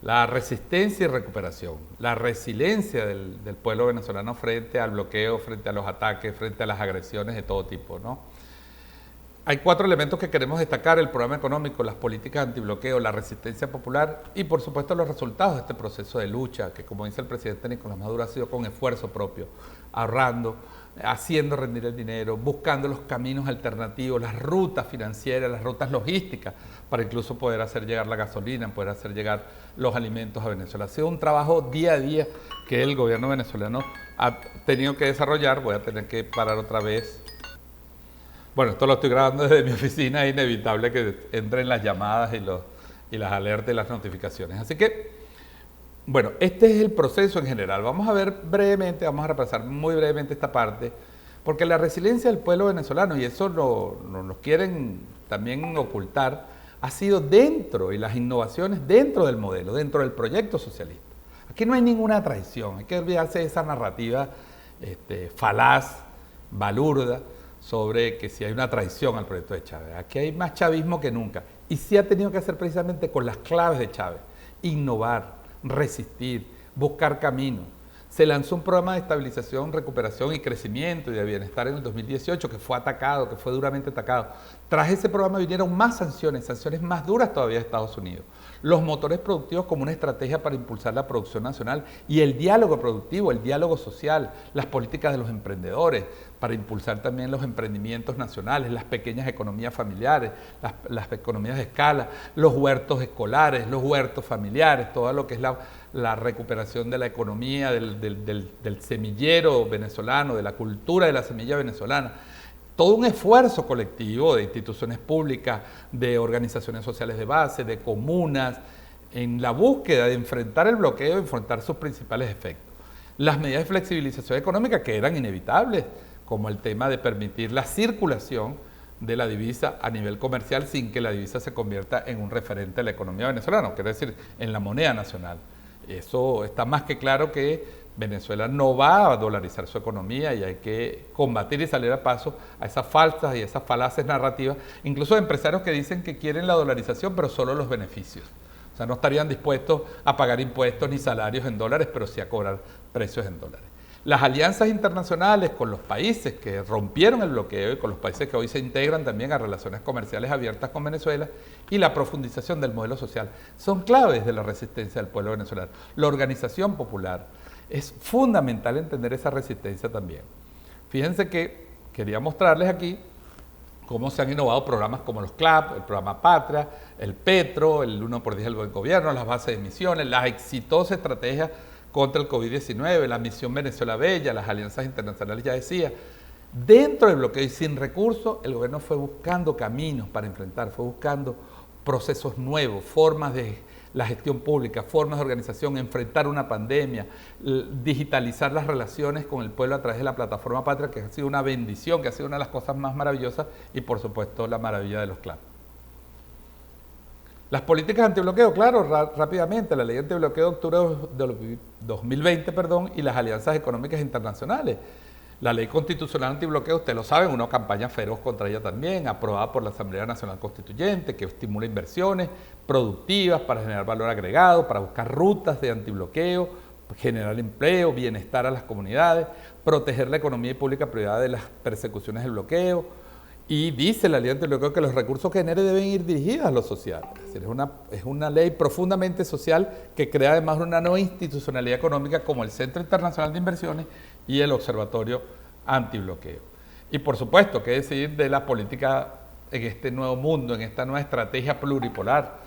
la resistencia y recuperación, la resiliencia del pueblo venezolano frente al bloqueo, frente a los ataques, frente a las agresiones de todo tipo, ¿no? Hay 4 elementos que queremos destacar: el programa económico, las políticas antibloqueo, la resistencia popular y, por supuesto, los resultados de este proceso de lucha que, como dice el presidente Nicolás Maduro, ha sido con esfuerzo propio, ahorrando, haciendo rendir el dinero, buscando los caminos alternativos, las rutas financieras, las rutas logísticas, para incluso poder hacer llegar la gasolina, poder hacer llegar los alimentos a Venezuela. Ha sido un trabajo día a día que el gobierno venezolano ha tenido que desarrollar. Voy a tener que parar otra vez. Bueno, esto lo estoy grabando desde mi oficina, es inevitable que entren las llamadas y las alertas y las notificaciones. Así que, bueno, este es el proceso en general. Vamos a ver brevemente, vamos a repasar muy brevemente esta parte, porque la resiliencia del pueblo venezolano, y eso nos quieren también ocultar, ha sido dentro, y las innovaciones dentro del modelo, dentro del proyecto socialista. Aquí no hay ninguna traición, hay que olvidarse de esa narrativa falaz, balurda, sobre que si hay una traición al proyecto de Chávez. Aquí hay más chavismo que nunca, y sí ha tenido que hacer precisamente con las claves de Chávez: innovar, resistir, buscar caminos. Se lanzó un programa de estabilización, recuperación y crecimiento y de bienestar en el 2018 que fue atacado, que fue duramente atacado. Tras ese programa vinieron más sanciones más duras todavía de Estados Unidos. Los motores productivos como una estrategia para impulsar la producción nacional y el diálogo productivo, el diálogo social, las políticas de los emprendedores para impulsar también los emprendimientos nacionales, las pequeñas economías familiares, las economías de escala, los huertos escolares, los huertos familiares, todo lo que es la recuperación de la economía, del semillero venezolano, de la cultura de la semilla venezolana. Todo un esfuerzo colectivo de instituciones públicas, de organizaciones sociales de base, de comunas, en la búsqueda de enfrentar el bloqueo y enfrentar sus principales efectos. Las medidas de flexibilización económica que eran inevitables, como el tema de permitir la circulación de la divisa a nivel comercial sin que la divisa se convierta en un referente de la economía venezolana, quiere decir, en la moneda nacional. Eso está más que claro que Venezuela no va a dolarizar su economía y hay que combatir y salir a paso a esas falsas y esas falaces narrativas, incluso de empresarios que dicen que quieren la dolarización pero solo los beneficios. O sea, no estarían dispuestos a pagar impuestos ni salarios en dólares, pero sí a cobrar precios en dólares. Las alianzas internacionales con los países que rompieron el bloqueo y con los países que hoy se integran también a relaciones comerciales abiertas con Venezuela y la profundización del modelo social son claves de la resistencia del pueblo venezolano. La organización popular, es fundamental entender esa resistencia también. Fíjense que quería mostrarles aquí cómo se han innovado programas como los CLAP, el programa Patria, el Petro, el 1 por 10 del buen gobierno, las bases de emisiones, las exitosas estrategias contra el COVID-19, la misión Venezuela Bella, las alianzas internacionales, ya decía. Dentro del bloqueo y sin recursos, el gobierno fue buscando caminos para enfrentar, fue buscando procesos nuevos, formas de la gestión pública, formas de organización, enfrentar una pandemia, digitalizar las relaciones con el pueblo a través de la plataforma Patria, que ha sido una bendición, que ha sido una de las cosas más maravillosas, y por supuesto la maravilla de los CLAP. Las políticas antibloqueo, claro, rápidamente, la ley antibloqueo de octubre de 2020, y las alianzas económicas internacionales. La ley constitucional antibloqueo, ustedes lo saben, una campaña feroz contra ella también, aprobada por la Asamblea Nacional Constituyente, que estimula inversiones productivas para generar valor agregado, para buscar rutas de antibloqueo, generar empleo, bienestar a las comunidades, proteger la economía y pública privada de las persecuciones del bloqueo. Y dice la ley antibloqueo que los recursos que genere deben ir dirigidos a lo social. Es decir, es una ley profundamente social que crea además una nueva institucionalidad económica como el Centro Internacional de Inversiones y el Observatorio Antibloqueo. Y por supuesto, ¿qué decir de la política en este nuevo mundo, en esta nueva estrategia pluripolar?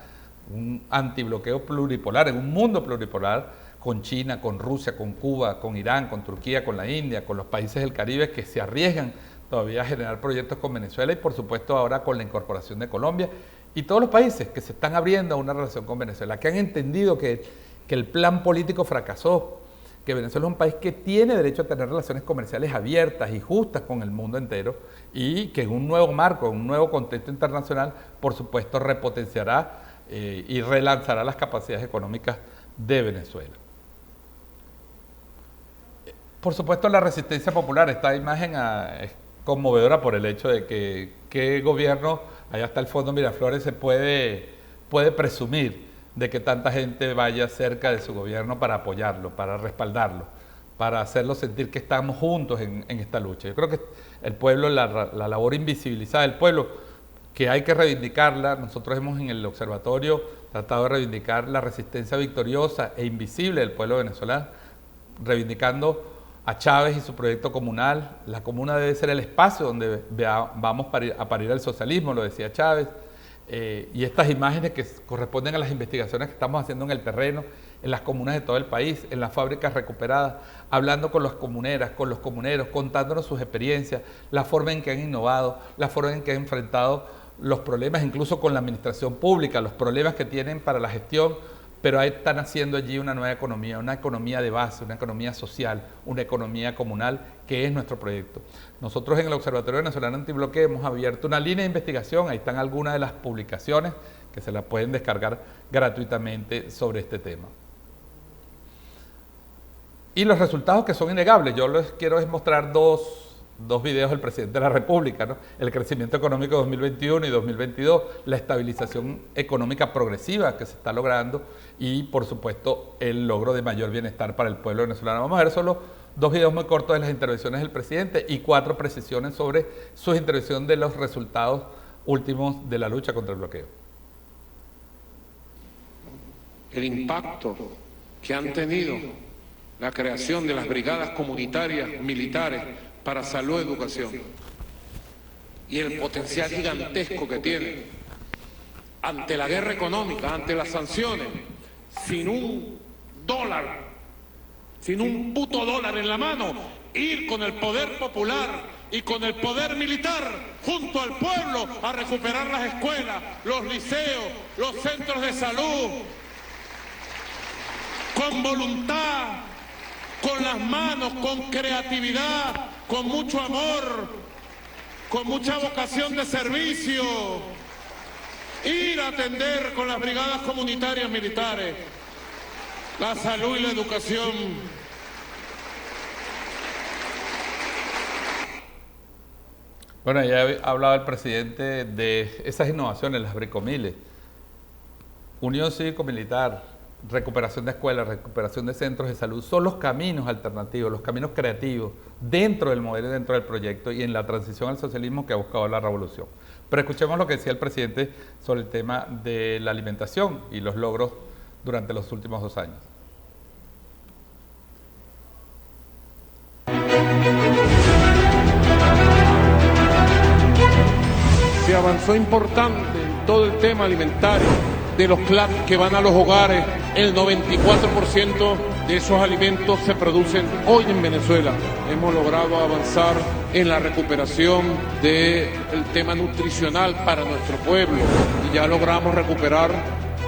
Un antibloqueo pluripolar, en un mundo pluripolar, con China, con Rusia, con Cuba, con Irán, con Turquía, con la India, con los países del Caribe que se arriesgan todavía a generar proyectos con Venezuela y por supuesto ahora con la incorporación de Colombia y todos los países que se están abriendo a una relación con Venezuela, que han entendido que el plan político fracasó, que Venezuela es un país que tiene derecho a tener relaciones comerciales abiertas y justas con el mundo entero y que en un nuevo marco, en un nuevo contexto internacional, por supuesto repotenciará y relanzará las capacidades económicas de Venezuela. Por supuesto la resistencia popular, esta imagen es conmovedora por el hecho de que qué gobierno, allá está el Fondo Miraflores, se puede presumir de que tanta gente vaya cerca de su gobierno para apoyarlo, para respaldarlo, para hacerlo sentir que estamos juntos en esta lucha. Yo creo que el pueblo, la labor invisibilizada del pueblo, que hay que reivindicarla. Nosotros hemos en el observatorio tratado de reivindicar la resistencia victoriosa e invisible del pueblo venezolano, reivindicando a Chávez y su proyecto comunal. La comuna debe ser el espacio donde vamos a parir el socialismo, lo decía Chávez. Y estas imágenes que corresponden a las investigaciones que estamos haciendo en el terreno, en las comunas de todo el país, en las fábricas recuperadas, hablando con las comuneras, con los comuneros, contándonos sus experiencias, la forma en que han innovado, la forma en que han enfrentado los problemas, incluso con la administración pública, los problemas que tienen para la gestión, pero ahí están haciendo allí una nueva economía, una economía de base, una economía social, una economía comunal, que es nuestro proyecto. Nosotros en el Observatorio Venezolano Antibloqueo hemos abierto una línea de investigación, ahí están algunas de las publicaciones que se las pueden descargar gratuitamente sobre este tema. Y los resultados que son innegables, yo les quiero mostrar dos videos del presidente de la República, ¿no? El crecimiento económico de 2021 y 2022, la estabilización económica progresiva que se está logrando y, por supuesto, el logro de mayor bienestar para el pueblo venezolano. Vamos a ver solo dos videos muy cortos de las intervenciones del presidente y 4 precisiones sobre su intervención de los resultados últimos de la lucha contra el bloqueo. El impacto que han tenido la creación de las brigadas comunitarias militares para salud y educación y el potencial gigantesco que tiene ante la guerra económica, ante las sanciones, sin un puto dólar en la mano, ir con el poder popular y con el poder militar junto al pueblo a recuperar las escuelas, los liceos, los centros de salud, con voluntad, con las manos, con creatividad, con mucho amor, con mucha vocación de servicio, ir a atender con las brigadas comunitarias militares la salud y la educación. Bueno, ya ha hablado el presidente de esas innovaciones, las bricomiles, unión cívico-militar, recuperación de escuelas, recuperación de centros de salud, son los caminos alternativos, los caminos creativos dentro del modelo y dentro del proyecto y en la transición al socialismo que ha buscado la revolución. Pero escuchemos lo que decía el presidente sobre el tema de la alimentación y los logros durante los últimos 2 años. Se avanzó importante en todo el tema alimentario, de los CLAP que van a los hogares. El 94% de esos alimentos se producen hoy en Venezuela. Hemos logrado avanzar en la recuperación del tema nutricional para nuestro pueblo y ya logramos recuperar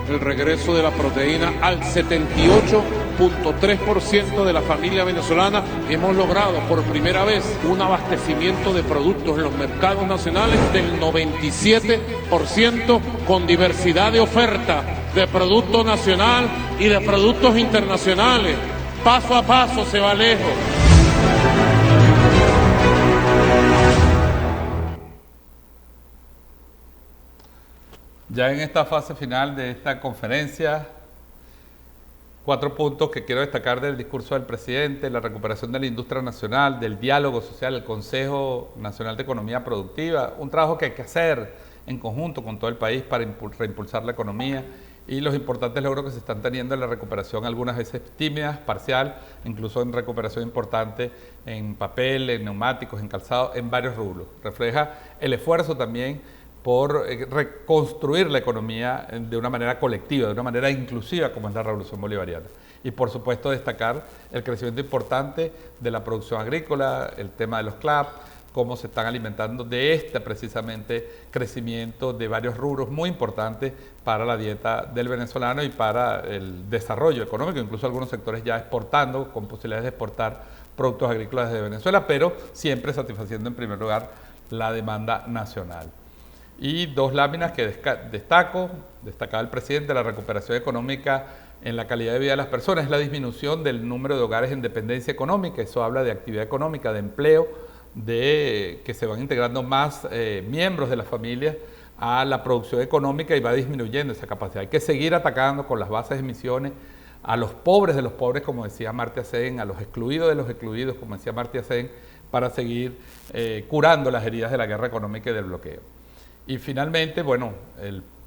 el regreso de la proteína al 78.3% de la familia venezolana. Hemos logrado por primera vez un abastecimiento de productos en los mercados nacionales del 97%, con diversidad de oferta de producto nacional y de productos internacionales. Paso a paso se va lejos. Ya en esta fase final de esta conferencia, 4 puntos que quiero destacar del discurso del presidente: la recuperación de la industria nacional, del diálogo social, el Consejo Nacional de Economía Productiva, un trabajo que hay que hacer en conjunto con todo el país para reimpulsar la economía, y los importantes logros que se están teniendo en la recuperación, algunas veces tímidas, parcial, incluso en recuperación importante en papel, en neumáticos, en calzado, en varios rubros. Refleja el esfuerzo también por reconstruir la economía de una manera colectiva, de una manera inclusiva, como es la Revolución Bolivariana. Y por supuesto destacar el crecimiento importante de la producción agrícola, el tema de los CLAP, cómo se están alimentando de precisamente crecimiento de varios rubros muy importantes para la dieta del venezolano y para el desarrollo económico, incluso algunos sectores ya exportando, con posibilidades de exportar productos agrícolas desde Venezuela, pero siempre satisfaciendo en primer lugar la demanda nacional. Y 2 láminas que destacaba el presidente: la recuperación económica en la calidad de vida de las personas, la disminución del número de hogares en dependencia económica. Eso habla de actividad económica, de empleo, de que se van integrando más miembros de la familia a la producción económica y va disminuyendo esa capacidad. Hay que seguir atacando con las bases de emisiones a los pobres de los pobres, como decía Amartya Sen, a los excluidos de los excluidos, como decía Amartya Sen, para seguir curando las heridas de la guerra económica y del bloqueo. Y finalmente, bueno,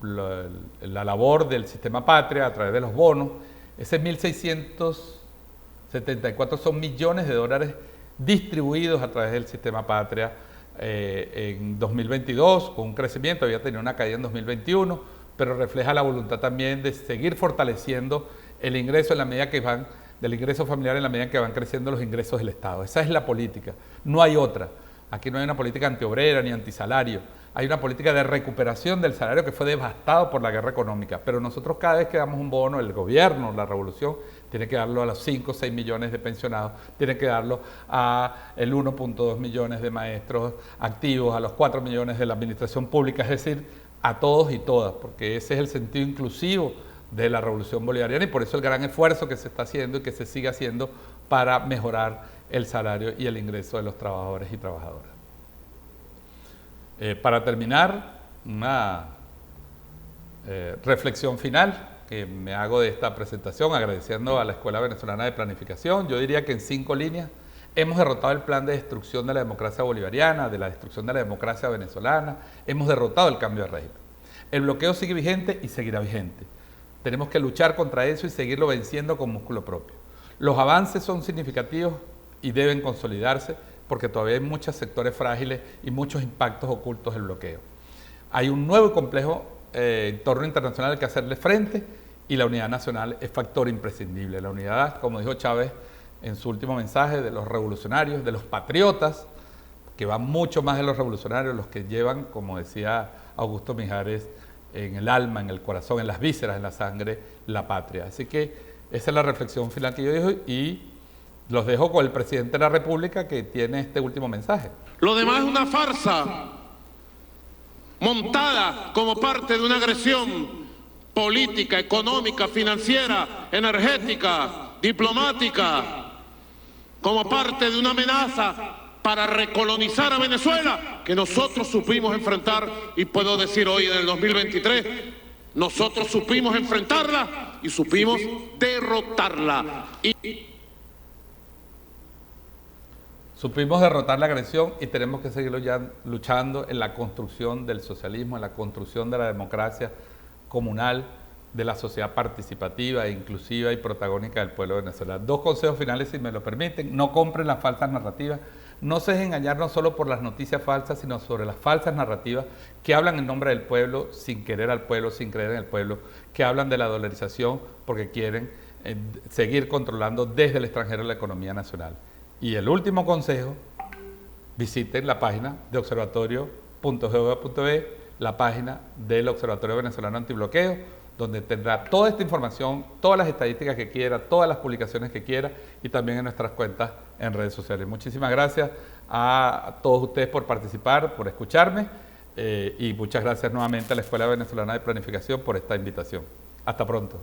la labor del sistema Patria a través de los bonos, ese 1.674 son millones de dólares distribuidos a través del sistema Patria en 2022, con un crecimiento, había tenido una caída en 2021, pero refleja la voluntad también de seguir fortaleciendo el ingreso en la medida que del ingreso familiar en la medida que van creciendo los ingresos del Estado. Esa es la política, no hay otra. Aquí no hay una política antiobrera ni antisalario, hay una política de recuperación del salario que fue devastado por la guerra económica, pero nosotros cada vez que damos un bono, el gobierno, la revolución, tiene que darlo a los 5 o 6 millones de pensionados, tiene que darlo a el 1.2 millones de maestros activos, a los 4 millones de la administración pública, es decir, a todos y todas, porque ese es el sentido inclusivo de la Revolución Bolivariana y por eso el gran esfuerzo que se está haciendo y que se sigue haciendo para mejorar el salario y el ingreso de los trabajadores y trabajadoras. Para terminar, una reflexión final que me hago de esta presentación, agradeciendo a la Escuela Venezolana de Planificación. Yo diría que en 5 líneas hemos derrotado el plan de destrucción de la democracia bolivariana, de la destrucción de la democracia venezolana, hemos derrotado el cambio de régimen. El bloqueo sigue vigente y seguirá vigente. Tenemos que luchar contra eso y seguirlo venciendo con músculo propio. Los avances son significativos y deben consolidarse porque todavía hay muchos sectores frágiles y muchos impactos ocultos del bloqueo. Hay un nuevo y complejo entorno internacional al que hacerle frente y la unidad nacional es factor imprescindible. La unidad, como dijo Chávez en su último mensaje, de los revolucionarios, de los patriotas, que van mucho más de los revolucionarios, los que llevan, como decía Augusto Mijares, en el alma, en el corazón, en las vísceras, en la sangre, la patria. Así que esa es la reflexión final que yo digo y los dejo con el presidente de la República que tiene este último mensaje. Lo demás es una farsa montada como parte de una agresión política, económica, financiera, energética, diplomática, como parte de una amenaza para recolonizar a Venezuela, que nosotros supimos enfrentar, y puedo decir hoy en el 2023, nosotros supimos enfrentarla y supimos derrotarla. Supimos derrotar la agresión y tenemos que seguir luchando en la construcción del socialismo, en la construcción de la democracia comunal, de la sociedad participativa, inclusiva y protagónica del pueblo venezolano. 2 consejos finales, si me lo permiten: no compren las falsas narrativas, no se dejen engañar no solo por las noticias falsas, sino sobre las falsas narrativas que hablan en nombre del pueblo, sin querer al pueblo, sin creer en el pueblo, que hablan de la dolarización porque quieren seguir controlando desde el extranjero la economía nacional. Y el último consejo: visiten la página de observatorio.gov.be, la página del Observatorio Venezolano Antibloqueo, donde tendrá toda esta información, todas las estadísticas que quiera, todas las publicaciones que quiera y también en nuestras cuentas en redes sociales. Muchísimas gracias a todos ustedes por participar, por escucharme y muchas gracias nuevamente a la Escuela Venezolana de Planificación por esta invitación. Hasta pronto.